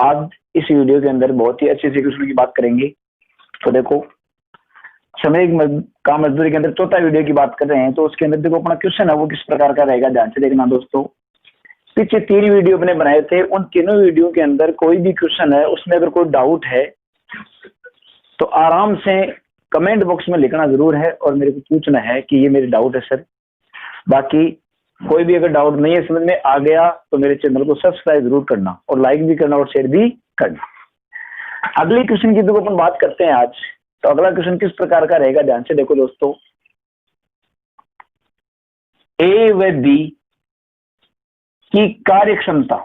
आज इस वीडियो के अंदर बहुत ही अच्छे से क्वेश्चन की बात करेंगे। तो देखो, श्रमिक काम मजदूरी के अंदर चौथा वीडियो की बात कर रहे हैं। तो उसके अंदर देखो अपना क्वेश्चन है वो किस प्रकार का रहेगा, ध्यान से देखना दोस्तों। पीछे 3 वीडियो अपने बनाए थे, उन तीनों वीडियो के अंदर कोई भी क्वेश्चन है उसमें अगर कोई डाउट है तो आराम से कमेंट बॉक्स में लिखना जरूर है और मेरे को पूछना है कि ये मेरे डाउट है सर। बाकी कोई भी अगर डाउट नहीं है, समझ में आ गया, तो मेरे चैनल को सब्सक्राइब जरूर करना और लाइक भी करना और शेयर भी करना। अगले क्वेश्चन की देखो अपन बात करते हैं आज। तो अगला क्वेश्चन किस प्रकार का रहेगा, ध्यान से देखो दोस्तों। ए व बी की कार्यक्षमता,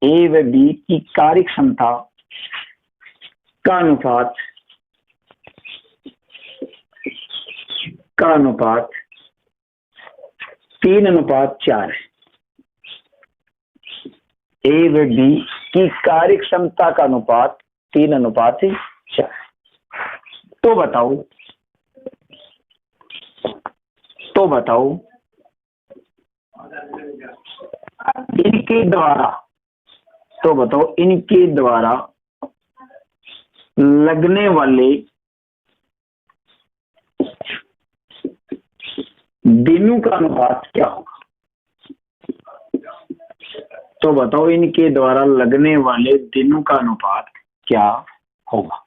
ए व बी की कार्यक्षमता का अनुपात 3:4 है। ए व बी की कार्यक्षमता का अनुपात 3:4। तो बताओ इनके द्वारा लगने वाले दिनों का अनुपात क्या होगा। तो बताओ इनके द्वारा लगने वाले दिनों का अनुपात क्या होगा।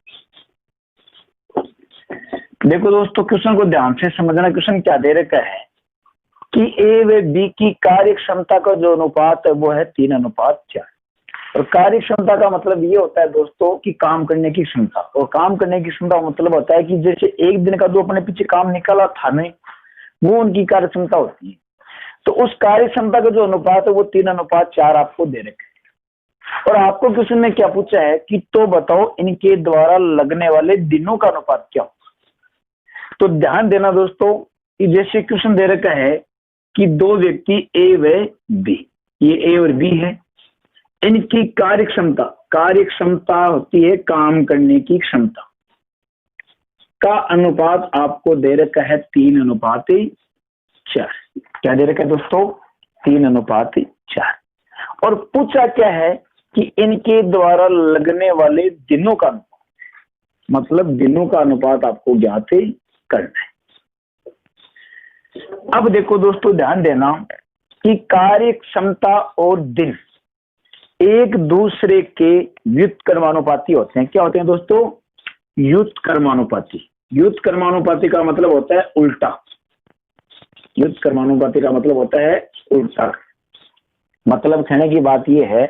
देखो दोस्तों, क्वेश्चन को ध्यान से समझना। क्वेश्चन क्या दे रखा है कि ए व बी की कार्यक्षमता का जो अनुपात है वो है 3:4। और कार्यक्षमता का मतलब ये होता है दोस्तों कि काम करने की क्षमता। और काम करने की क्षमता का मतलब होता है कि जैसे एक दिन का जो अपने पीछे काम निकाला था नहीं, वो उनकी कार्यक्षमता होती है। तो उस कार्यक्षमता का जो अनुपात है वो 3:4 आपको दे रखे हैं। और आपको क्वेश्चन में क्या पूछा है कि तो बताओ इनके द्वारा लगने वाले दिनों का अनुपात क्या होगा। तो ध्यान देना दोस्तों कि जैसे क्वेश्चन दे रखा है कि 2 व्यक्ति ए व बी, ये ए और बी है, इनकी कार्यक्षमता होती है काम करने की क्षमता का अनुपात आपको दे रखा है 3:4। क्या दे रखा है दोस्तों, 3:4। और पूछा क्या है कि इनके द्वारा लगने वाले दिनों का अनुपात, मतलब दिनों का अनुपात आपको ज्ञात करना है। अब देखो दोस्तों, ध्यान देना कि कार्यक्षमता और दिन एक दूसरे के व्युत्क्रमानुपाती होते हैं। क्या होते हैं दोस्तों, व्युत्क्रमानुपाती। व्युत्क्रमानुपाती का मतलब होता है उल्टा। व्युत्क्रमानुपाती का मतलब होता है उल्टा। मतलब कहने की बात यह है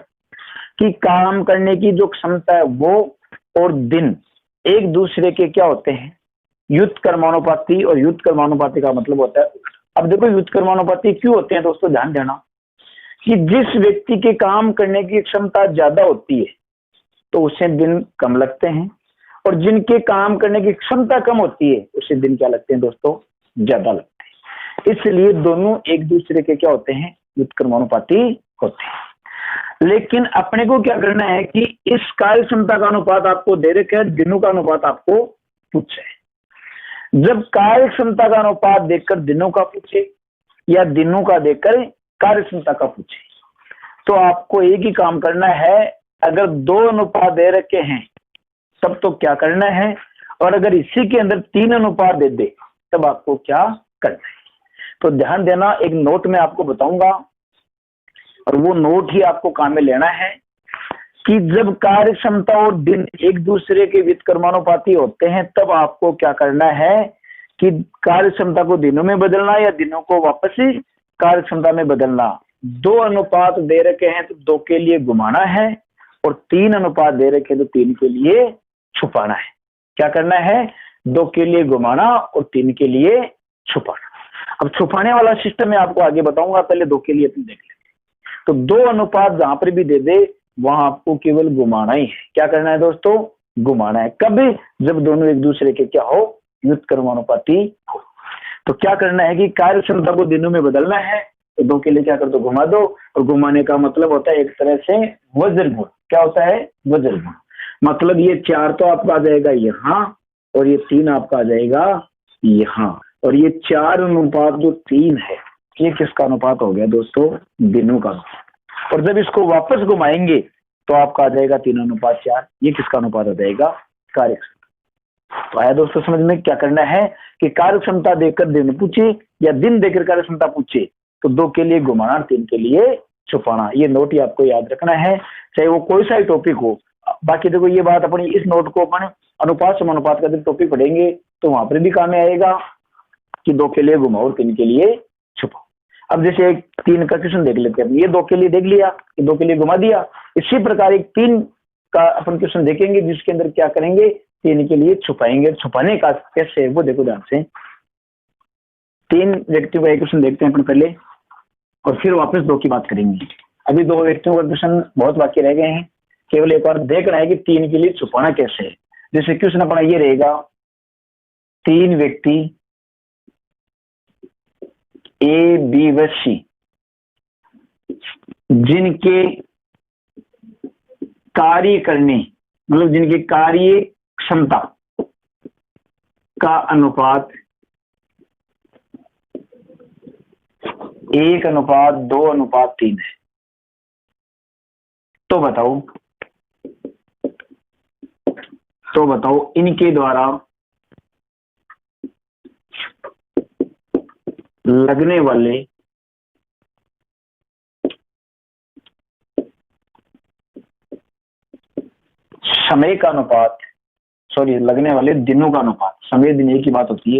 कि काम करने की जो क्षमता है वो और दिन एक दूसरे के क्या होते हैं, व्युत्क्रमानुपाती। और व्युत्क्रमानुपाती का मतलब होता है उल्टा। अब देखो व्युत्क्रमानुपाती क्यों होते हैं दोस्तों, ध्यान देना कि जिस व्यक्ति के काम करने की क्षमता ज्यादा होती है तो उसे दिन कम लगते हैं, और जिनके काम करने की क्षमता कम होती है उसे दिन क्या लगते हैं दोस्तों, ज्यादा लगते हैं। इसलिए दोनों एक दूसरे के क्या होते हैं, व्युत्क्रमानुपाती होते हैं। लेकिन अपने को क्या करना है कि इस कार्य क्षमता का अनुपात आपको दे रखे है, दिनों का अनुपात आपको पूछे। जब कार्य क्षमता का अनुपात देकर दिनों का पूछे या दिनों का देकर कार्य क्षमता का पूछे, तो आपको एक ही काम करना है। अगर 2 अनुपात दे रखे हैं तब तो क्या करना है, और अगर इसी के अंदर 3 अनुपात दे दे तब आपको क्या करना है। तो ध्यान देना, एक नोट में आपको बताऊंगा और वो नोट ही आपको काम में लेना है कि जब कार्य क्षमता और दिन एक दूसरे के व्युत्क्रमानुपाती होते हैं तब आपको क्या करना है कि कार्य क्षमता को दिनों में बदलना या दिनों को वापस ही कार्य क्षमता में बदलना। 2 अनुपात दे रखे हैं तो 2 के लिए घुमाना है, और 3 अनुपात दे रखे तो 3 के लिए छुपाना है। क्या करना है, 2 के लिए घुमाना और 3 के लिए छुपाना। अब छुपाने वाला सिस्टम मैं आपको आगे बताऊंगा, पहले 2 के लिए तुम देख लेते। तो 2 अनुपात जहां पर भी दे दे वहां आपको केवल घुमाना ही है। क्या करना है दोस्तों, घुमाना है। कभी, जब दोनों एक दूसरे के क्या हो, व्युत्क्रमानुपाती हो। तो क्या करना है कि कार्य क्षमता को दिनों में बदलना है, तो 2 के लिए क्या कर दो, घुमा दो। और घुमाने का मतलब होता है एक तरह से वज्र गुण। क्या होता है, वज्र गुण। मतलब ये 4 तो आपका आ जाएगा यहाँ, और ये 3 आपका आ जाएगा यहाँ, और ये 4 अनुपात जो 3 है ये किसका अनुपात हो गया दोस्तों, दिनों का। और जब इसको वापस घुमाएंगे तो आपका आ जाएगा 3:4। ये किसका अनुपात आ जाएगा? कार्य क्षमता। तो आया दोस्तों समझ में? क्या करना है कि कार्य क्षमता देकर दिन पूछे या दिन देकर कार्य क्षमता पूछे तो 2 के लिए घुमाना, 3 के लिए छुपाना। ये नोट ही आपको याद रखना है, चाहे वो कोई सा ही टॉपिक हो। बाकी देखो ये बात अपनी इस नोट को अपन अनुपात समानुपात का जब टॉपिक पढ़ेंगे तो वहां पर भी काम में आएगा कि 2 के लिए घुमाओ और 3 के लिए छुपाओ। अब जैसे एक 3 का क्वेश्चन देख लेते हैं। ये 2 के लिए देख लिया कि 2 के लिए घुमा दिया। इसी प्रकार एक 3 का अपन क्वेश्चन देखेंगे जिसके अंदर क्या करेंगे, 3 के लिए छुपाएंगे। छुपाने का कैसे वो देखो ध्यान से। 3 व्यक्तियों का एक क्वेश्चन देखते हैं अपन पहले और फिर वापस 2 की बात करेंगे। अभी 2 व्यक्तियों का क्वेश्चन बहुत बाकी रह गए हैं, केवल एक बार देखना है कि 3 के लिए छुपाना कैसे है। जैसे क्वेश्चन अपना ये रहेगा, 3 व्यक्ति ए बी व सी जिनके कार्य करने मतलब जिनके कार्य क्षमता का अनुपात 1:2:3 है। तो बताओ इनके द्वारा लगने वाले समय का अनुपात, लगने वाले दिनों का अनुपात, समय दिन एक ही बात होती है।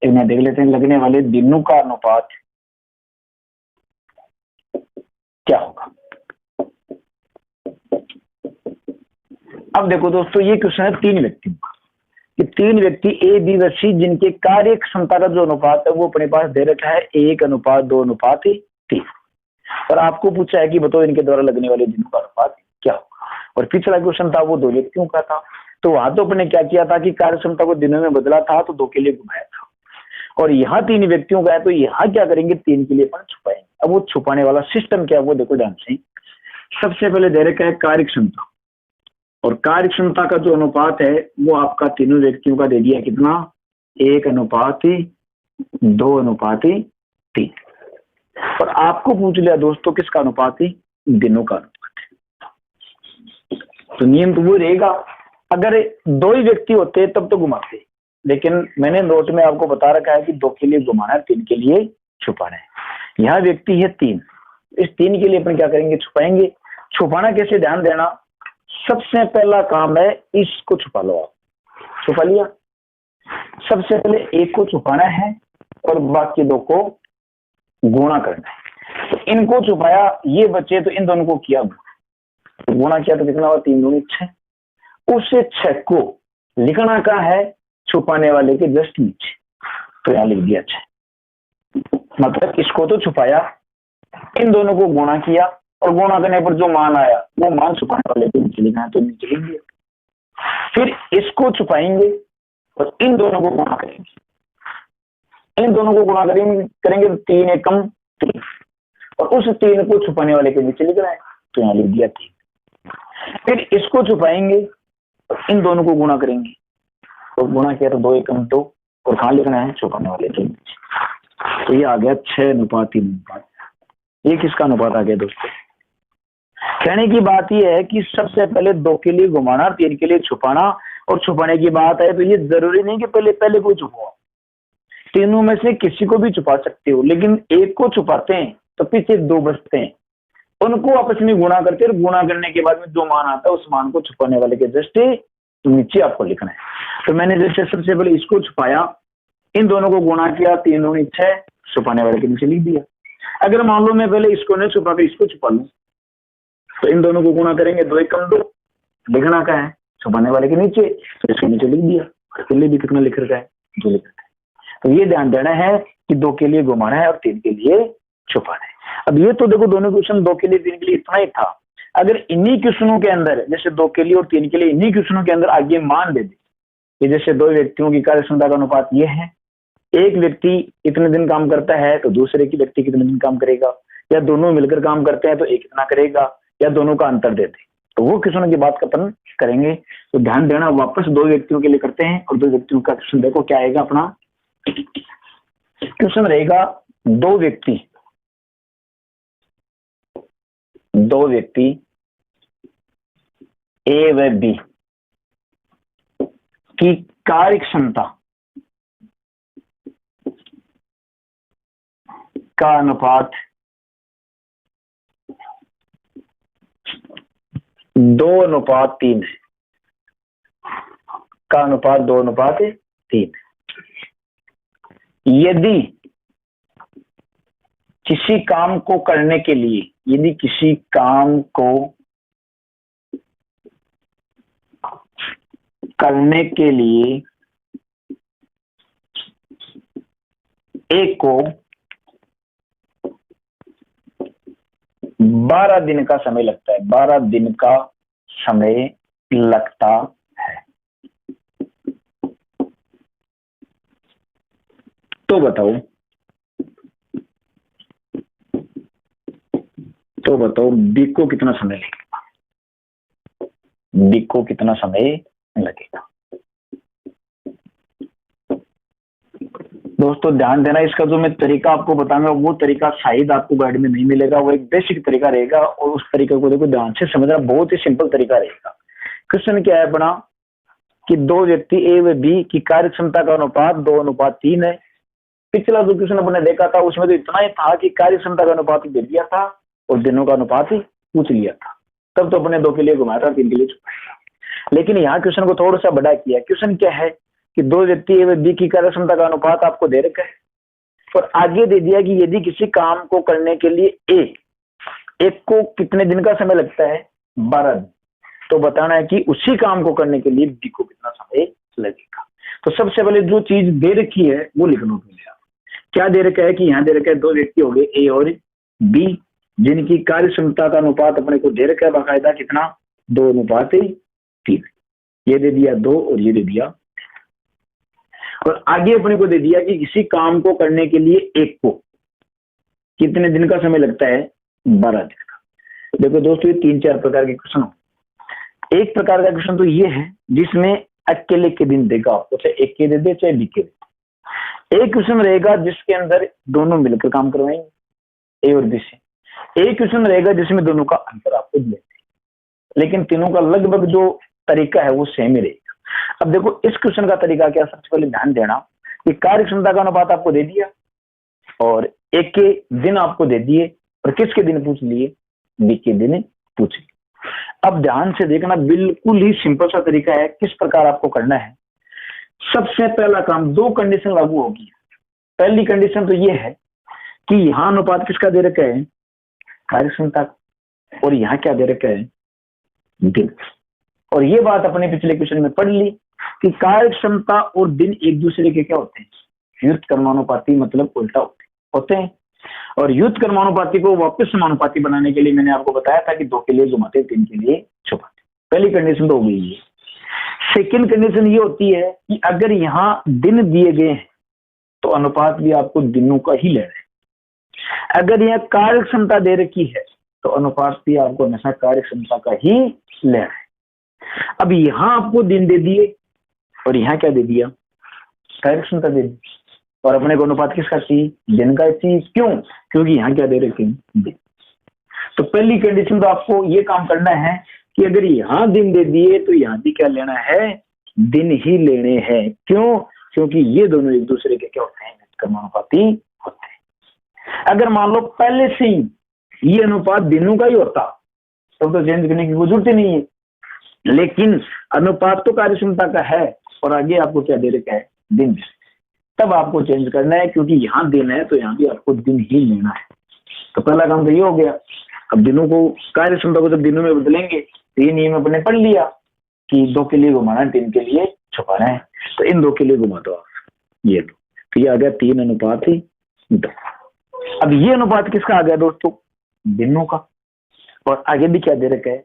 एक मैं देख लेते हैं, लगने वाले दिनों का अनुपात क्या होगा। अब देखो दोस्तों ये क्वेश्चन है 3 व्यक्तियों का कि 3 व्यक्ति ए बी व सी जिनके कार्य क्षमता का जो अनुपात है वो अपने पास दे रखा है 1:2:3 और आपको पूछा है कि बताओ इनके द्वारा लगने वाले दिनों का अनुपात क्या होगा। और पिछला क्वेश्चन था वो 2 व्यक्तियों का था, तो वहां तो अपने क्या किया था कि कार्य क्षमता को दिनों में बदला था तो 2 के लिए घुमाया था। और यहाँ 3 व्यक्तियों का है तो यहाँ क्या करेंगे, 3 के लिए अपन छुपाएंगे। अब वो छुपाने वाला सिस्टम क्या है वो देखो ध्यान से। सबसे पहले दे रखा है कार्य क्षमता, और कार्य क्षमता का जो अनुपात है वो आपका तीनों व्यक्तियों का दे दिया कितना, 1:2:3। और आपको पूछ लिया दोस्तों किसका अनुपात है, दिनों का अनुपात है। तो नियम तो वो रहेगा, अगर 2 ही व्यक्ति होते तब तो घुमाते, लेकिन मैंने नोट में आपको बता रखा है कि 2 के लिए घुमाना है, 3 के लिए छुपाना है। यहाँ व्यक्ति है 3, इस 3 के लिए अपन क्या करेंगे, छुपाएंगे। छुपाना कैसे, ध्यान देना। सबसे पहला काम है इसको छुपा लो। आप छुपा लिया, सबसे पहले एक को छुपाना है और बाकी 2 को गुणा करना है। तो इनको छुपाया, ये बचे तो इन दोनों को किया गुणा। गुणा किया तो कितना हुआ, 3 दूनी 6। उस 6 को लिखना का है छुपाने वाले के जस्ट नीचे, तो यहां लिख दिया 6। मतलब इसको तो छुपाया, इन दोनों को गुणा किया और गुणा करने पर जो मान आया वो मान छुपाने वाले के नीचे लिखना है, तो नीचे लिख दिया। फिर इसको छुपाएंगे और इन दोनों को गुणा करेंगे। इन दोनों को गुणा करेंगे तो 3 एकम 3, और उस 3 को छुपाने वाले के नीचे लिख रहा है, तो यहाँ लिख दिया 3। फिर इसको छुपाएंगे और इन दोनों को गुणा करेंगे, तो गुणा किया तो 2 एकम 2, और कहाँ लिखना है, छुपाने वाले के नीचे। तो ये आ गया 6:3। ये किसका अनुपात आ गया दोस्तों। कहने की बात यह है कि सबसे पहले 2 के लिए घुमाना, 3 के लिए छुपाना। और छुपाने की बात है तो ये जरूरी नहीं कि पहले कोई छुपाओ, तीनों में से किसी को भी छुपा सकते हो, लेकिन एक को छुपाते हैं तो पीछे 2 बचते हैं, उनको आपस में गुणा करते हैं। गुणा करने के बाद में जो मान आता है उस मान को छुपाने वाले के दृष्टि नीचे आपको लिखना है। तो मैंने जैसे सबसे पहले इसको छुपाया, इन दोनों को गुणा किया, 3 दूनी 6, छुपाने वाले के नीचे लिख दिया। अगर मान लो मैं पहले इसको नहीं छुपा के इसको छुपा लूं, तो इन दोनों को गुणा करेंगे, 2 एकम 2, लिखना का है छुपाने वाले के नीचे, तो इसके नीचे लिख दिया। पहले भी कितना लिख रखा है, 2 लिख रखा है। तो ये ध्यान देना है कि 2 के लिए घुमाना है और 3 के लिए छुपाना है। अब ये तो देखो दोनों क्वेश्चन 2 के लिए 3 के लिए इतना ही था। अगर इन्हीं क्वेश्चनों के अंदर जैसे 2 के लिए और 3 के लिए इन्हीं क्वेश्चनों के अंदर आगे मान दे दे कि जैसे 2 व्यक्तियों की कार्य क्षमता का अनुपात ये है, एक व्यक्ति इतने दिन काम करता है तो दूसरे की व्यक्ति कितने दिन काम करेगा, या दोनों मिलकर काम करते हैं तो एक इतना करेगा, या दोनों का अंतर देते, तो वो क्वेश्चन की बात अपन करेंगे। तो ध्यान देना, वापस 2 व्यक्तियों के लिए करते हैं और 2 व्यक्तियों का क्वेश्चन देखो क्या आएगा। अपना क्वेश्चन रहेगा 2 व्यक्ति ए व बी की कार्य क्षमता का अनुपात 2:3 है, का अनुपात 2:3। यदि किसी काम को करने के लिए, यदि किसी काम को करने के लिए ए को 12 दिन का समय लगता है, 12 दिन का समय लगता है, तो बताओ बी को कितना समय लगेगा, बी को कितना समय लगेगा। दोस्तों ध्यान देना, इसका जो मैं तरीका आपको बताऊंगा वो तरीका शायद आपको गाइड में नहीं मिलेगा, वो एक बेसिक तरीका रहेगा और उस तरीके को देखो ध्यान से समझना, बहुत ही सिंपल तरीका रहेगा। क्वेश्चन क्या है अपना कि दो व्यक्ति ए व बी की कार्य क्षमता का अनुपात 2:3 है। पिछला जो क्वेश्चन अपने देखा था उसमें तो इतना ही था कि कार्य क्षमता का अनुपात दे दिया था और दिनों का अनुपात ही पूछ लिया था, तब तो अपने 2 के लिए घुमाया था, 3 के लिए छुपाया। लेकिन यहाँ क्वेश्चन को थोड़ा सा बड़ा किया। क्वेश्चन क्या है कि दो व्यक्ति ए व बी की कार्य क्षमता का अनुपात आपको दे रखा है और आगे दे दिया कि यदि किसी काम को करने के लिए एक को कितने दिन का समय लगता है, 12 दिन। तो बताना है कि उसी काम को करने के लिए बी को कितना समय लगेगा। तो सबसे पहले जो चीज दे रखी है वो लिख लो। क्या दे रखा है कि यहाँ दे रखा है दो व्यक्ति हो गए ए और बी, जिनकी कार्य क्षमता का अनुपात अपने को दे रखा है बाकायदा कितना, 2:3। ये दे दिया 2 और ये दे दिया, और आगे अपने को दे दिया कि किसी काम को करने के लिए एक को कितने दिन का समय लगता है, 12 दिन का। देखो दोस्तों ये 3-4 प्रकार के क्वेश्चन हो। एक प्रकार का क्वेश्चन तो ये है जिसमें अकेले के दिन देगा आपको, चाहे एक के दे दे चाहे बी के दे। एक क्वेश्चन रहेगा जिसके अंदर दोनों मिलकर काम करवाएंगे ए और बी से। एक क्वेश्चन रहेगा जिसमें दोनों का अंतर आपको दिया, लेकिन तीनों का लगभग जो तरीका है वो सेम ही रहेगा। अब देखो इस क्वेश्चन का तरीका क्या, सबसे पहले ध्यान देना कि कार्य क्षमता का अनुपात आपको दे दिया और एक के दिन आपको दे दिए, और किसके दिन पूछ लिए, बी के दिन पूछ लिए। अब ध्यान से देखना, बिल्कुल ही सिंपल सा तरीका है किस प्रकार आपको करना है। सबसे पहला काम, 2 कंडीशन लागू होगी। पहली कंडीशन तो ये है कि यहां अनुपात किसका दे रखा है, कार्य क्षमता, और यहाँ क्या दे रखा है, दिन। और ये बात अपने पिछले क्वेश्चन में पढ़ ली कि कार्य क्षमता और दिन एक दूसरे के क्या होते हैं, व्युत्क्रमानुपाती, मतलब उल्टा होते हैं। और व्युत्क्रमानुपाती को वापस समानुपाती बनाने के लिए मैंने आपको बताया था कि 2 के लिए घुमाते 3 के लिए छुपाते। पहली कंडीशन तो हो गई है। सेकेंड कंडीशन ये होती है कि अगर यहाँ दिन दिए गए हैं तो अनुपात भी आपको दिनों का ही लेना है। अगर यहाँ कार्य क्षमता दे रखी है तो अनुपात भी आपको हमेशा कार्य क्षमता का ही लेना है। अब यहाँ आपको दिन दे दिए और यहाँ क्या दे दिया, कार्य क्षमता दे दी, और अपने को अनुपात किसका चाहिए, दिन का चाहिए। क्यों, क्योंकि यहाँ क्या दे रखे हैं, दिन। तो पहली कंडीशन तो आपको ये काम करना है कि अगर यहाँ दिन दे दिए तो यहाँ भी क्या लेना है, दिन ही लेने हैं। क्यों, क्योंकि ये दोनों एक दूसरे के क्या होते हैं, व्युत्क्रमानुपाती होते हैं। अगर मान लो पहले से ही ये अनुपात दिनों का ही होता तब तो चेंज करने की जरूरत ही नहीं है, लेकिन अनुपात तो कार्य क्षमता का है और आगे आपको क्या दे रखा है, दिन, तब आपको चेंज करना है, क्योंकि यहाँ दिन है तो यहाँ भी आपको दिन ही लेना है। तो पहला काम तो ये हो गया। अब दिनों को, कार्य क्षमता को जब दिनों में बदलेंगे तो ये नियम अपने पढ़ लिया कि 2 के लिए घुमाना है, 3 के लिए छुपाना है। तो इन 2 के लिए घुमा दो आप, ये दो, तो ये आ गया 3:2। अब ये अनुपात किसका आ गया दोस्तों, दिनों का, और आगे भी क्या दे रखा है,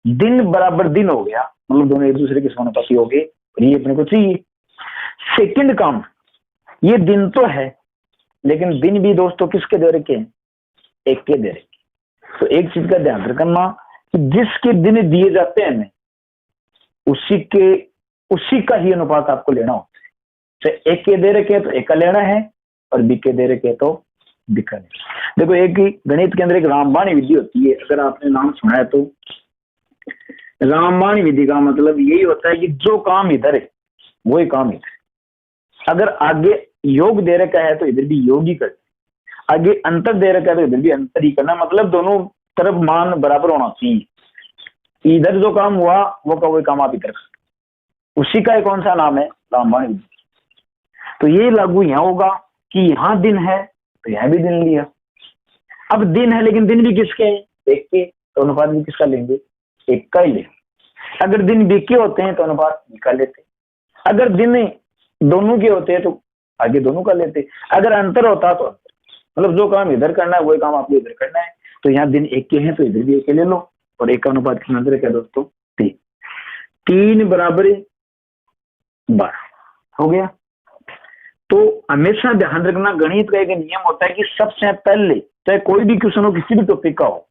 दिन बराबर दिन हो गया, मतलब दोनों एक दूसरे के समानुपाती हो गए, और ये अपने को चाहिए। सेकंड काम, ये दिन तो है लेकिन दिन भी दोस्तों किसके दे रखे हैं, एक के दे रखे। तो एक चीज का ध्यान रखना कि जिसके दिन दिए जाते हैं हमें उसी का ही अनुपात आपको लेना होता है। चाहे एक के दे रखे हैं तो एक का लेना है और बी के दे रखे तो बी का लेना। देखो एक गणित के अंदर एक रामबाण विधि होती है, अगर आपने नाम सुना है तो रामबाण विधि का मतलब यही होता है कि जो काम इधर है वही काम इधर है। अगर आगे योग दे रखा है तो इधर भी योग ही करना, आगे अंतर दे रखा है तो इधर भी अंतर ही करना, मतलब दोनों तरफ मान बराबर होना चाहिए। इधर जो काम हुआ वो का वही काम आप इधर, उसी का कौन सा नाम है, रामबाण विधि। तो ये लागू यहाँ होगा कि यहाँ दिन है तो यहाँ भी दिन लिया। अब दिन है लेकिन दिन भी किसके हैं, एक के, तो अनुपात भी किसका लेंगे, एक का ही लेंगे। अगर दिन बिके होते हैं तो अनुपात का लेते, अगर दिन दोनों के होते हैं तो आगे दोनों का लेते, अगर अंतर होता तो मतलब जो काम इधर करना है वही काम आपको इधर करना है। तो यहाँ दिन एक के हैं तो इधर भी एक के ले लो, और एक का अनुपात कितना अंतर है क्या दोस्तों, 3, 3 बराबर 12 हो गया। तो हमेशा ध्यान रखना, गणित का एक नियम होता है कि सबसे पहले चाहे कोई भी क्वेश्चन हो किसी भी टॉपिक का हो,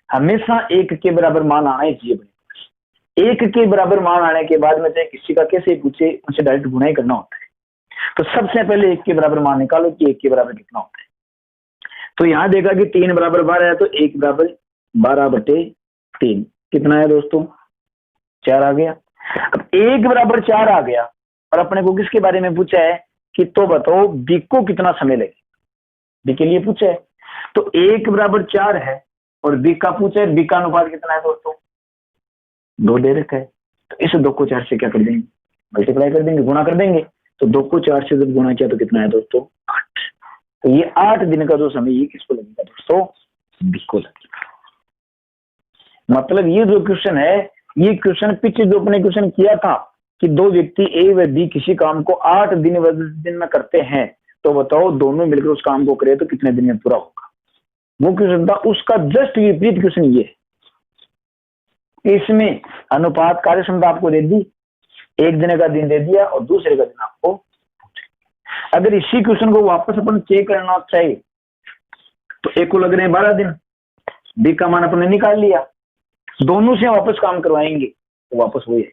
हमेशा 1 के बराबर मान आना ही चाहिए। 1 के बराबर मान आने के बाद में चाहे किसी का कैसे पूछे उनसे डायरेक्ट गुणा ही करना होता है। तो सबसे पहले 1 के बराबर मान निकालो कि 1 के बराबर कितना होता है। तो यहाँ देखा कि 3 बराबर 12 है तो 1 बराबर 12/3 कितना है दोस्तों, 4 आ गया। अब 1 बराबर 4 आ गया और अपने को किसके बारे में पूछा है कि तो बताओ बी को कितना समय लगे, बी के लिए पूछा है। तो 1 बराबर 4 है और बी का पूछा है, बी का अनुपात कितना है दोस्तों, 2 दे रखा है। तो इस 2 को 4 से क्या कर देंगे, मल्टीप्लाई कर देंगे, गुणा कर देंगे। तो 2 को 4 से जब गुणा किया तो कितना है दोस्तों, 8। तो ये 8 दिन का जो समय ये किसको लगेगा दोस्तों, बी को लगेगा। मतलब ये जो क्वेश्चन है, ये क्वेश्चन पीछे जो अपने क्वेश्चन किया था कि 2 व्यक्ति ए व बी किसी काम को 8 दिन व 10 दिन में करते हैं, तो बताओ दोनों मिलकर उस काम को करें तो कितने दिन में पूरा होगा। वो क्वेश्चन था, उसका जस्ट विपरीत क्वेश्चन ये है। इसमें अनुपात कार्य क्षमता आपको दे दी, एक दिन का दिन दे दिया और दूसरे का दिन आपको। अगर इसी क्वेश्चन को वापस अपन चेक करना चाहिए तो एक को लग रहे हैं 12 दिन, बी का मान अपने निकाल लिया, दोनों से वापस काम करवाएंगे तो वापस वही है।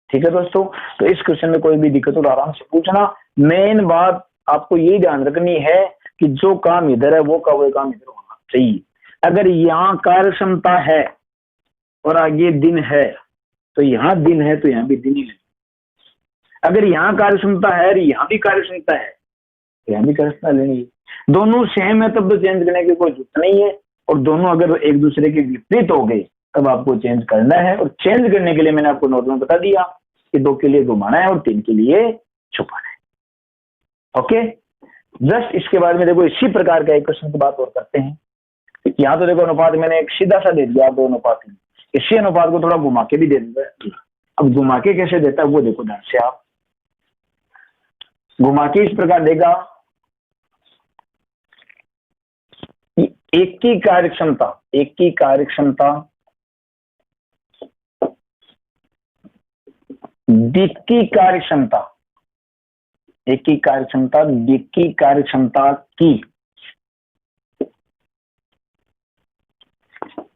ठीक है दोस्तों, तो इस क्वेश्चन में कोई भी दिक्कत हो तो आराम से पूछना। मेन बात आपको ये ध्यान रखनी है कि जो काम इधर है वो का वही काम इधर होना चाहिए। अगर यहाँ कार्य क्षमता है और आगे दिन है तो यहाँ दिन है तो यहाँ भी दिन ही है। अगर यहाँ कार्य क्षमता है और यहाँ भी कार्य क्षमता है तो यहाँ भी कार्य क्षमता लेनी है। दोनों सेम है तब तो चेंज करने की कोई जरूरत नहीं है, और दोनों अगर एक दूसरे के विपरीत हो गए तब आपको चेंज करना है। और चेंज करने के लिए मैंने आपको नॉर्मल बता दिया कि 2 के लिए घुमाना है और 3 के लिए छुपाना है। ओके, जस्ट इसके बाद में देखो इसी प्रकार का एक क्वेश्चन की बात और करते हैं। यहाँ तो देखो अनुपात मैंने एक सीधा सा दे दिया 2 अनुपात, इसी अनुपात को थोड़ा घुमा के भी दे देता है। अब घुमा के कैसे देता है वो देखो ध्यान से, आप घुमा के इस प्रकार देगा, एक की कार्यक्षमता बी की कार्यक्षमता, एक की कार्यक्षमता बी की कार्यक्षमता की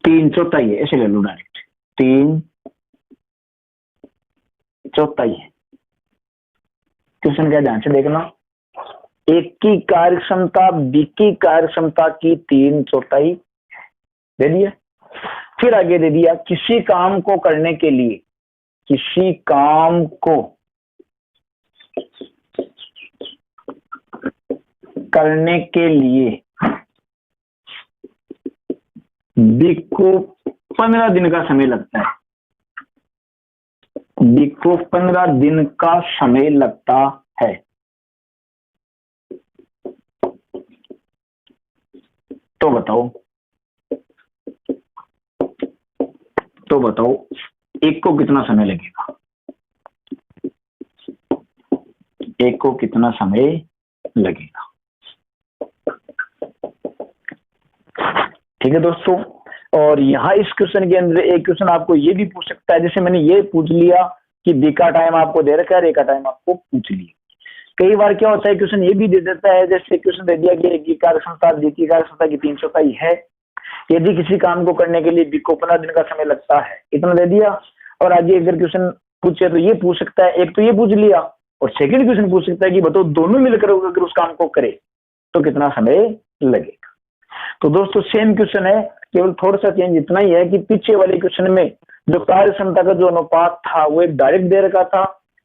3/4 है, ऐसे ले लो डायरेक्ट, 3/4 है। क्वेश्चन क्या ध्यान से देखना, एक की कार्यक्षमता बी की कार्यक्षमता की 3/4 दे दिया। फिर आगे दे दिया किसी काम को करने के लिए बी को 15 दिन का समय लगता है, बी को 15 दिन का समय लगता है। तो बताओ एक को कितना समय लगेगा, एक को कितना समय लगेगा। ठीक है दोस्तों, और यहाँ इस क्वेश्चन के अंदर एक क्वेश्चन आपको ये भी पूछ सकता है, जैसे मैंने ये पूछ लिया कि बी का टाइम आपको दे रखा है, ए का टाइम आपको पूछ लिया। कई बार क्या होता है क्वेश्चन ये भी दे देता है, जैसे क्वेश्चन दे दिया कि ए की कार्यक्षमता बी की कार्यक्षमता की 3/4 है, यदि किसी काम को करने के लिए बी को 15 दिन का समय लगता है, इतना दे दिया। और आगे अगर क्वेश्चन पूछे तो ये पूछ सकता है, एक तो ये पूछ लिया और सेकंड क्वेश्चन पूछ सकता है कि बताओ दोनों मिलकर अगर उस काम को करे तो कितना समय लगेगा। तो दोस्तों सेम क्वेश्चन है, केवल थोड़ा सा चेंज इतना ही है कि पीछे वाले क्वेश्चन में जो कार्य क्षमता का जो अनुपात था वो एक डायरेक्ट दे रखा था,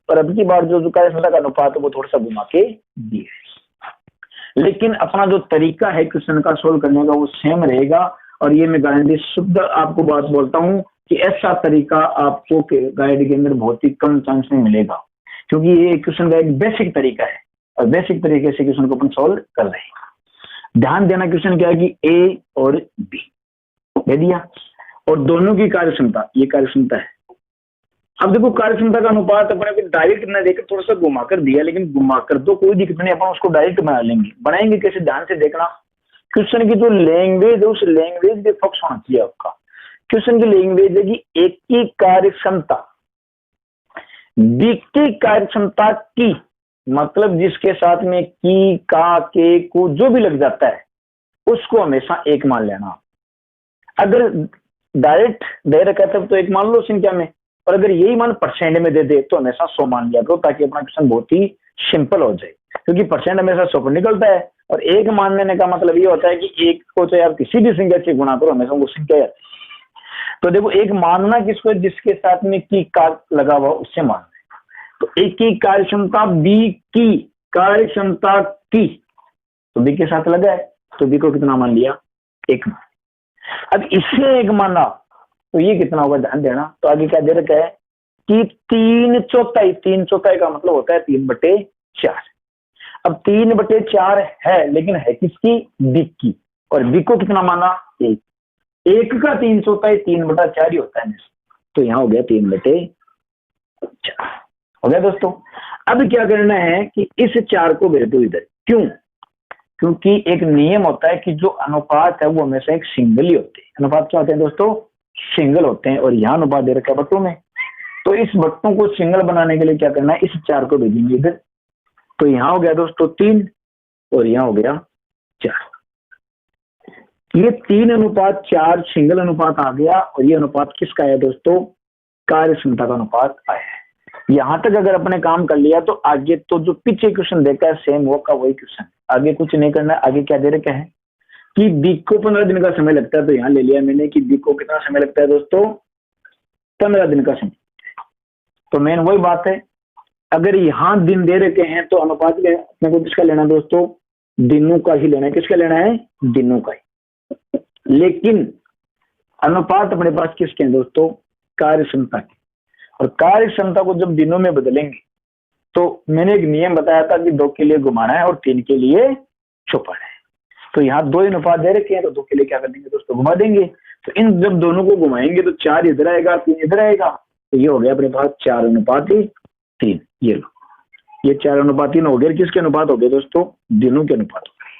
और अब की बार जो कार्य क्षमता का अनुपात है वो थोड़ा सा घुमा के दिए, लेकिन अपना जो तरीका है क्वेश्चन का सोल्व करने का वो सेम रहेगा। और ये मैं गारंटी शुद्ध आपको बात बोलता हूँ कि ऐसा तरीका आपको गाइड के अंदर बहुत ही कम चांस में मिलेगा, क्योंकि ये क्वेश्चन का एक बेसिक तरीका है और बेसिक तरीके से क्वेश्चन को अपन सोल्व कर रहे हैं। ध्यान देना क्वेश्चन क्या है कि ए और बी दे दिया और दोनों की कार्य क्षमता, ये कार्य क्षमता है। अब देखो कार्य क्षमता का अनुपात अपने को डायरेक्ट न देकर थोड़ा सा घुमाकर दिया, लेकिन घुमाकर तो कोई दिक्कत नहीं, अपन उसको डायरेक्ट बना लेंगे। बनाएंगे कैसे, ध्यान से देखना। क्वेश्चन की जो लैंग्वेज है उस लैंग्वेज पे फोकस होना चाहिए आपका। क्वेश्चन की लैंग्वेज है कि एक की कार्य क्षमता बी की कार्य क्षमता की, मतलब जिसके साथ में की, का, के, को जो भी लग जाता है उसको हमेशा एक मान लेना। अगर डायरेक्ट दे रखा है तब तो एक मान लो संख्या में, और अगर यही मान परसेंट में दे दे तो हमेशा 100 मान लिया करो, ताकि अपना क्वेश्चन बहुत ही सिंपल हो जाए, क्योंकि परसेंट हमेशा 100 पर निकलता है। और एक मान लेने का मतलब ये होता है कि एक को चाहे आप किसी भी संख्या से गुणा करो हमेशा वो संख्या आती है। तो देखो एक मानना किसको, जिसके साथ में की का लगा हुआ उससे मानना है। तो एक की कार्य क्षमता बी की कार्य क्षमता की, तो बी के साथ लगा है तो बी को कितना मान लिया, एक मान। अब इससे एक माना तो ये कितना होगा, ध्यान देना। तो आगे क्या दे रखा है कि 3/4, 3/4 का मतलब होता है 3/4। अब 3/4 है, लेकिन है किसकी, बी की, और बी को कितना माना, एक। एक का 3/4 3/4 ही होता है, तो यहाँ हो गया 3/4 हो गया दोस्तों। अब क्या करना है कि इस 4 को भेज दो इधर, क्यों, क्योंकि एक नियम होता है कि जो अनुपात है वो हमेशा एक सिंगल ही होते हैं। अनुपात क्या होते हैं दोस्तों, सिंगल होते हैं। और यहाँ अनुपात दे रखा है बट्टों में, तो इस बट्टों को सिंगल बनाने के लिए क्या करना है, इस 4 को भेजेंगे इधर। तो यहाँ हो गया दोस्तों 3 और यहाँ हो गया 4। ये 3/4 सिंगल अनुपात आ गया, और ये अनुपात किसका है दोस्तों, कार्य क्षमता का अनुपात आया है। यहां तक अगर अपने काम कर लिया तो आगे तो जो पीछे क्वेश्चन देखा है सेम वो का वही क्वेश्चन, आगे कुछ नहीं करना है। आगे क्या दे रखे हैं कि बी को 15 दिन का समय लगता है, तो यहाँ ले लिया मैंने कि बी को कितना समय लगता है दोस्तों, 15 दिन का समय। तो मेन वही बात है, अगर यहाँ दिन दे रखे हैं तो अनुपात अपने को किसका लेना दोस्तों, दिनों का ही लेना है। किसका लेना है, दिनों का ही। लेकिन अनुपात अपने पास किसके हैं दोस्तों, कार्य क्षमता के। और कार्य क्षमता को जब दिनों में बदलेंगे तो मैंने एक नियम बताया था कि 2 के लिए घुमाना है और 3 के लिए छुपाना है। तो यहाँ 2 अनुपात दे रखे हैं, तो 2 के लिए क्या कर देंगे दोस्तों, घुमा देंगे। तो इन जब दोनों को घुमाएंगे तो 4 इधर आएगा 3 इधर आएगा, तो ये हो गया अपने पास 4/3। ये लो, ये 4/3 हो गया। किसके अनुपात हो गए दोस्तों, दिनों के अनुपात हो गए।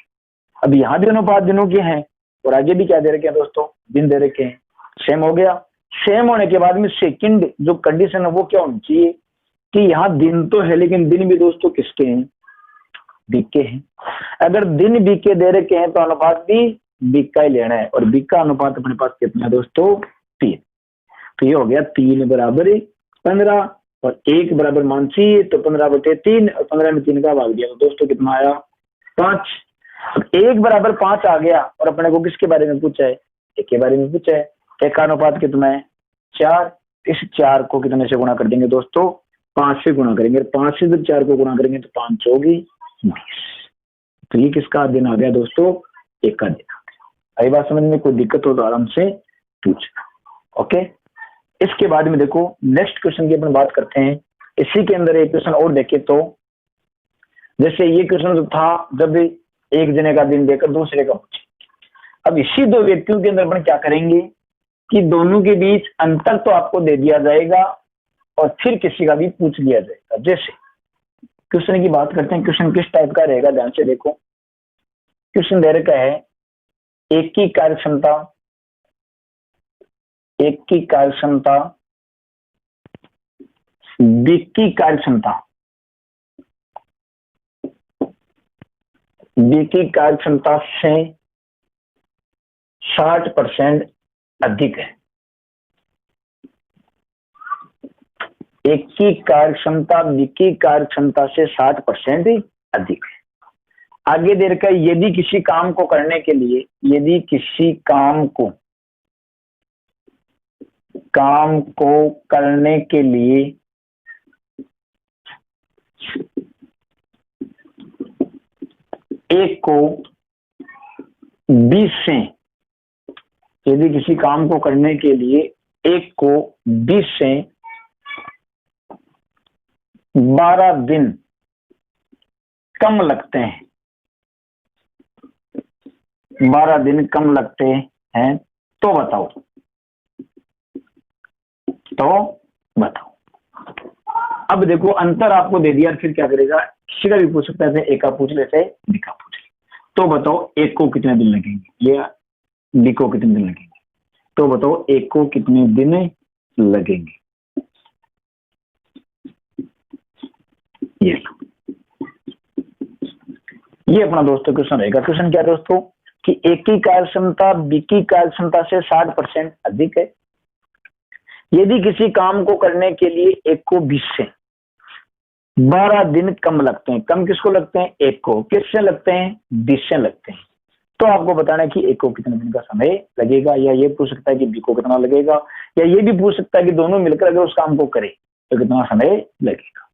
अब यहाँ भी अनुपात दिनों के हैं और आगे भी क्या दे रखे हैं दोस्तों, दिन दे रखे हैं। सेम हो गया। सेम होने के बाद में सेकंड जो कंडीशन है वो क्या होनी चाहिए कि यहाँ दिन तो है लेकिन दिन भी दोस्तों किसके हैं, बी के हैं। अगर दिन बी के दे रखे हैं तो अनुपात भी बी का ही लेना है, और बी का अनुपात अपने पास कितना है दोस्तों, 3। तो ये हो गया 3/15 और 1 बराबर मान चाहिए, तो 15/3 और 15 में 3 का भाग दिया, तो दोस्तों कितना आया, 5। अब 1/5 आ गया, और अपने को किसके बारे में पूछा है, एक के बारे में पूछा है। एक का अनुपात कितना है, 4। इस 4 को कितने से गुणा कर देंगे दोस्तों, 5 से गुणा करेंगे। 5 से जब 4 को गुणा करेंगे तो 5 होगी 20। तो ये किसका दिन आ गया दोस्तों, 1 का दिन आ गया। आई बात समझ में, कोई दिक्कत हो तो आराम से पूछना। ओके, इसके बाद में देखो नेक्स्ट क्वेश्चन की अपन बात करते हैं। इसी के अंदर एक क्वेश्चन और देखे तो, जैसे ये क्वेश्चन जो था जब एक जने का दिन देकर दूसरे का पूछे। अब इसी 2 व्यक्तियों के अंदर अपन क्या करेंगे कि दोनों के बीच अंतर तो आपको दे दिया जाएगा और फिर किसी का भी पूछ लिया जाएगा। जैसे क्वेश्चन की बात करते हैं, क्वेश्चन किस टाइप का रहेगा, ध्यान से देखो। क्वेश्चन दे रखा है एक की कार्य क्षमता बी की कार्य क्षमता से 60% अधिक है। एक की कार्य क्षमता बी की कार्य क्षमता से 60% अधिक है। आगे दे रखा है यदि किसी काम को करने के लिए काम को करने के लिए एक को 20 से, यदि किसी काम को करने के लिए एक को 20 से 12 दिन कम लगते हैं, 12 दिन कम लगते हैं, तो बताओ, अब देखो अंतर आपको दे दिया, फिर क्या करेगा, किसी का भी पूछ सकता है, एक का पूछ लेते, बी का पूछ ले, तो बताओ एक को कितने दिन लगेंगे या बी को कितने दिन लगेंगे, तो बताओ एक को कितने दिन लगेंगे। ये अपना दोस्तों क्वेश्चन रहेगा। क्वेश्चन क्या दोस्तों कि एक की कार्य क्षमता बी की कार्य क्षमता से 60% अधिक है, यदि किसी काम को करने के लिए एक को 20 से 12 दिन कम लगते हैं। कम किसको लगते हैं, एक को, किससे लगते हैं, 20 से लगते हैं। तो आपको बताना है कि एक को कितने दिन का समय लगेगा, या ये पूछ सकता है कि बी को कितना लगेगा, या ये भी पूछ सकता है कि दोनों मिलकर अगर उस काम को करें तो कितना समय लगेगा।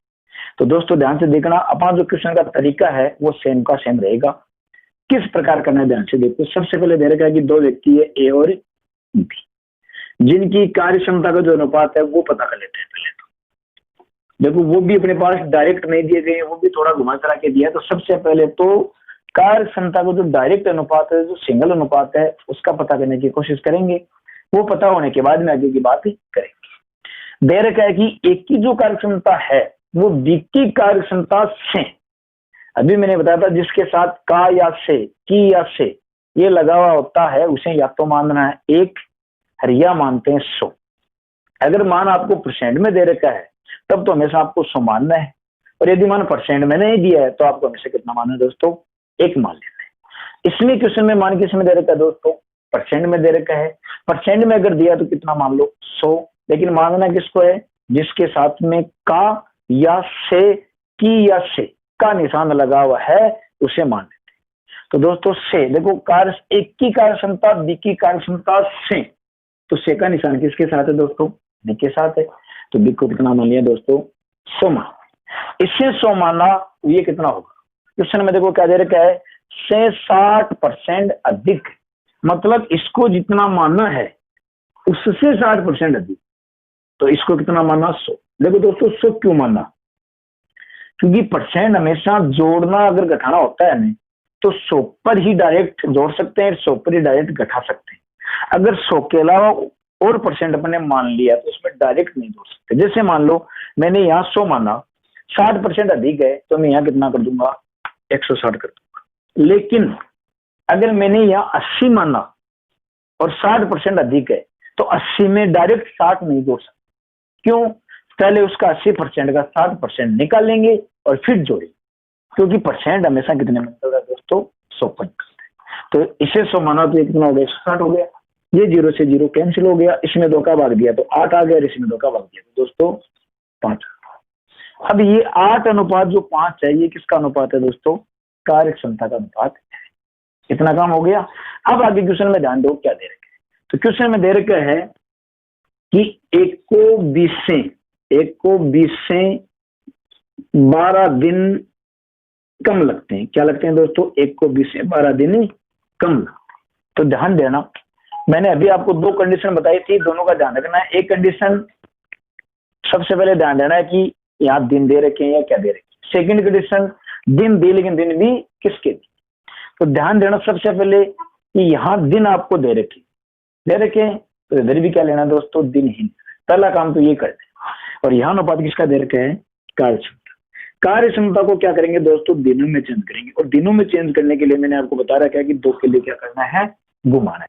तो दोस्तों ध्यान से देखना, अपना जो क्वेश्चन का तरीका है वो सेम का सेम रहेगा। किस प्रकार करना है ध्यान से देखो। सबसे पहले दे रखा है कि दो व्यक्ति है ए और बी, जिनकी कार्य क्षमता का जो अनुपात है वो पता कर लेते हैं। पहले तो देखो वो भी अपने पास डायरेक्ट नहीं दिए गए, वो भी थोड़ा घुमा करा के दिया। तो सबसे पहले तो कार्य क्षमता का जो डायरेक्ट अनुपात है, जो सिंगल अनुपात है, उसका पता करने की कोशिश करेंगे। वो पता होने के बाद में आगे की बात करेंगे। दे रखा है कि एक की जो कार्य क्षमता है वो बी की कार्य क्षमता से, अभी मैंने बताया था जिसके साथ का या से, की या से ये लगा हुआ होता है उसे या तो मानना है एक, या मानते हैं 100। अगर मान आपको परसेंट में दे रखा है तब तो हमेशा आपको 100 मानना है, और यदि मान परसेंट में नहीं दिया है तो आपको हमेशा कितना मानना है दोस्तों, एक मान लेना है। इसमें क्वेश्चन में मान किस में दे रखा है दोस्तों, परसेंट में दे रखा है। परसेंट में अगर दिया तो कितना मान लो, 100, लेकिन मानना किसको है, जिसके साथ में का या से, की या से का निशान लगा हुआ है उसे मान लेते हैं। तो दोस्तों से देखो, कार्य एक की कार्य क्षमता बी की कार्य क्षमता से, तो से का निशान किसके साथ है दोस्तों, बी के साथ है। तो बी को कितना मान लिया दोस्तों, 100 मान। इससे 100 माना, ये कितना होगा, क्वेश्चन में देखो क्या दे रखा है, से 60% अधिक, मतलब इसको जितना मानना है उससे 60% अधिक। तो इसको कितना माना, 100। देखो दोस्तों 100 क्यों माना, क्योंकि परसेंट हमेशा जोड़ना अगर घटाना होता है ना तो 100 पर ही डायरेक्ट जोड़ सकते हैं, 100 पर ही डायरेक्ट घटा सकते हैं। अगर 100 के अलावा और परसेंट अपने मान लिया तो उसमें डायरेक्ट नहीं जोड़ सकते। जैसे मान लो मैंने यहाँ 100 माना, 60% अधिक है तो मैं यहाँ कितना कर दूंगा, 160 कर दूंगा। लेकिन अगर मैंने यहाँ 80 माना और 60% अधिक है तो 80 में डायरेक्ट 60 नहीं जोड़ सकते। क्यों, पहले उसका 80% का 60% निकालेंगे और फिर जोड़ेंगे, क्योंकि परसेंट हमेशा कितने में चल रहा है दोस्तों, 100 पर। तो इसे 100 माना तो ये कितना हो गया, 160 हो गया। ये 0 से 0 कैंसिल हो गया, इसमें 2 का भाग दिया तो 8 आ गया, इसमें 2 का भाग दिया तो दोस्तों 5। अब ये 8 अनुपात जो 5 है ये किसका अनुपात है दोस्तों, कार्य क्षमता का अनुपात है। इतना काम हो गया। अब आगे क्वेश्चन में ध्यान दो क्या दे रखे हैं। तो क्वेश्चन में दे रखा है कि एक को 20 से 12 दिन कम लगते हैं। क्या लगते हैं दोस्तों, एक को 20 से 12 दिन कम लगते हैं। तो ध्यान देना, मैंने अभी आपको 2 कंडीशन बताई थी, दोनों का ध्यान रखना है। एक कंडीशन सबसे पहले ध्यान देना है कि यहाँ दिन दे रखे हैं या क्या दे रखे हैं। सेकंड कंडीशन दिन दे, लेकिन दिन भी किसके। तो ध्यान देना सबसे पहले कि यहाँ दिन आपको दे रखे तो इधर भी क्या लेना दोस्तों, दिन ही। पहला काम तो ये करते हैं। और यहाँ अनुपात किसका दे रखे हैं, कार्य क्षमता। कार्य क्षमता को क्या करेंगे दोस्तों, दिनों में चेंज करेंगे। और दिनों में चेंज करने के लिए मैंने आपको बता रखा है कि 2 के लिए क्या करना है, घुमाना है।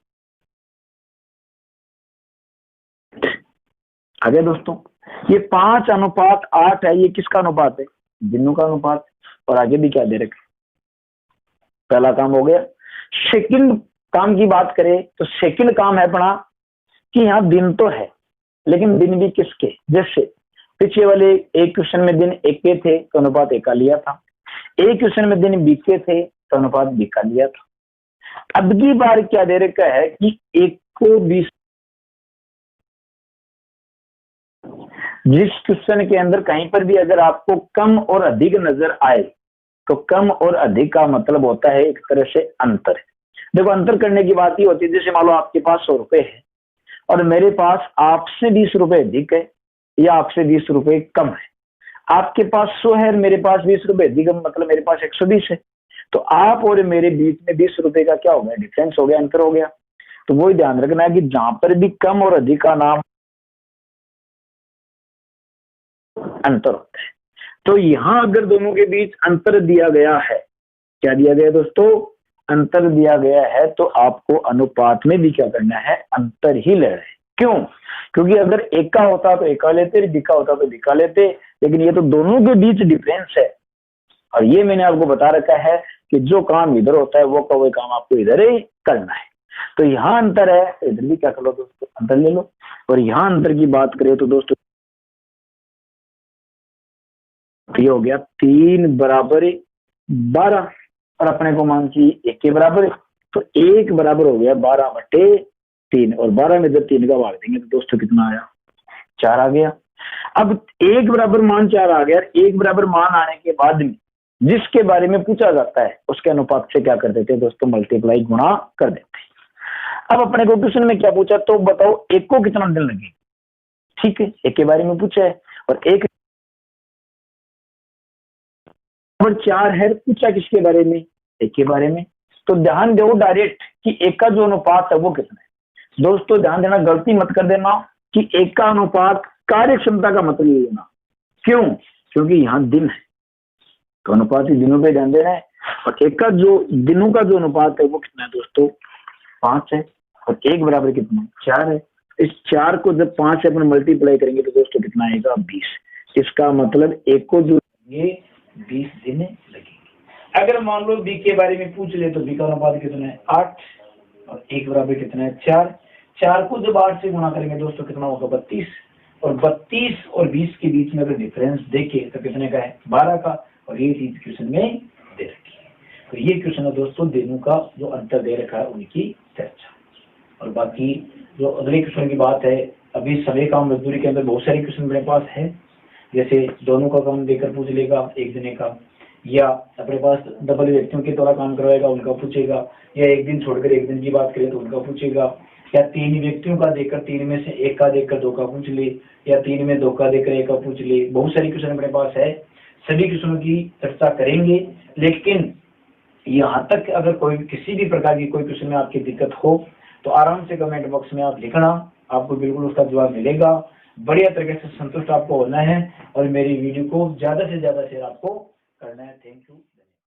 आगे दोस्तों ये 5 अनुपात 8 है, ये किसका अनुपात है, दिनों का अनुपात। और आगे भी क्या दे रखे, पहला काम हो गया। सेकंड काम की बात करें तो सेकंड काम है अपना कि यहाँ दिन तो है लेकिन दिन भी किसके, जैसे पीछे वाले एक क्वेश्चन में दिन एक के थे तो अनुपात एक का लिया था, एक क्वेश्चन में दिन बी के थे तो अनुपात बी का लिया था। अब की बार क्या दे रखा है कि एक को 20 जिस क्वेश्चन के अंदर कहीं पर भी अगर आपको कम और अधिक नजर आए तो कम और अधिक का मतलब होता है एक तरह से अंतर। देखो अंतर करने की बात ये होती है, जैसे मान लो आपके पास 100 रुपए है और मेरे पास आपसे 20 रुपए अधिक है या आपसे 20 रुपए कम है। आपके पास 100 है और मेरे पास 20 रुपए अधिक है, मतलब मेरे पास 120 है। तो आप और मेरे बीच में 20 रुपए का क्या हो गया, डिफरेंस हो गया, अंतर हो गया। तो वही ध्यान रखना है कि जहां पर भी कम और अधिक का नाम अंतर होता है। तो यहां अगर दोनों के बीच अंतर दिया गया है, क्या दिया गया दोस्तों, अंतर दिया गया है, तो आपको अनुपात में भी क्या करना है, अंतर ही लेना है। क्यों? क्योंकि अगर एक का होता तो एक का लेते, दिखा होता तो दिखा लेते, लेकिन ये तो दोनों के बीच डिफरेंस है। और ये मैंने आपको बता रखा है कि जो काम इधर होता है वो का वही काम आपको इधर ही करना है। तो यहाँ अंतर है, इधर भी क्या कर लो दोस्तों, अंतर ले लो। और यहाँ अंतर की बात करें तो दोस्तों ये हो गया 3 बराबर 12 और अपने को मान चाहिए 1 के बराबर है, तो 1 बराबर हो गया 12/3 और 12 में जब 3 का भाग देंगे तो दोस्तों कितना आया, 4 आ गया। अब 1 बराबर मान 4 आ गया, 1 बराबर मान आने के बाद में जिसके बारे में पूछा जाता है उसके अनुपात से क्या कर देते हैं दोस्तों, मल्टीप्लाई गुणा कर देते हैं। अब अपने को क्वेश्चन में क्या पूछा, तो बताओ 1 को कितना दिन लगेगा। ठीक है, 1 के बारे में पूछा है और 1 4 है, पूछा किसके बारे में, 1 के बारे में। तो ध्यान दो डायरेक्ट कि 1 का जो अनुपात है वो कितना है। दोस्तों ध्यान देना, गलती मत कर देना कि 1 का अनुपात कार्य क्षमता का मतलब ये लेना। क्यों? क्योंकि यहाँ दिन है तो अनुपात ही दिनों पे ध्यान देना है। और 1 का जो दिनों का जो अनुपात है वो कितना है दोस्तों, 5 है। और 1 बराबर कितना, 4 है। इस 4 को जब 5 से अपन मल्टीप्लाई करेंगे तो दोस्तों कितना आएगा, 20। इसका मतलब 1 को जो ये 20 दिन लगेंगे। अगर मान लो बी के बारे में पूछ ले तो बी का अनुपात कितना है, 8 और 1 बराबर कितना है, 4। 4 को जब 8 से गुणा करेंगे दोस्तों कितना होगा, 32। और 32 और 20 के बीच में अगर डिफरेंस देखे तो कितने का है, 12 का। और ये चीज क्वेश्चन में दे रखी है। तो ये क्वेश्चन है दोस्तों दिनों का जो अंतर दे रखा है उनकी चर्चा। और बाकी जो अगले क्वेश्चन की बात है, अभी समय काम मजदूरी के अंदर बहुत सारे क्वेश्चन मेरे पास है। जैसे दोनों का काम देकर पूछ लेगा एक दिन का, या अपने पास डबल व्यक्तियों के द्वारा काम करवाएगा उनका पूछेगा, या एक दिन छोड़कर एक दिन की बात करें तो उनका पूछेगा, या 3 व्यक्तियों का देकर 3 में से 1 का देकर 2 का पूछ ले, या 3 में 2 का देकर 1 का पूछ ले। बहुत सारी क्वेश्चन मेरे पास है, सभी क्वेश्चनों की चर्चा करेंगे। लेकिन यहाँ तक अगर कोई किसी भी प्रकार की कोई क्वेश्चन में आपकी दिक्कत हो तो आराम से कमेंट बॉक्स में आप लिखना, आपको बिल्कुल उसका जवाब मिलेगा। बढ़िया तरीके से संतुष्ट आपको होना है और मेरी वीडियो को ज्यादा से ज्यादा शेयर आपको करना है। Thank you.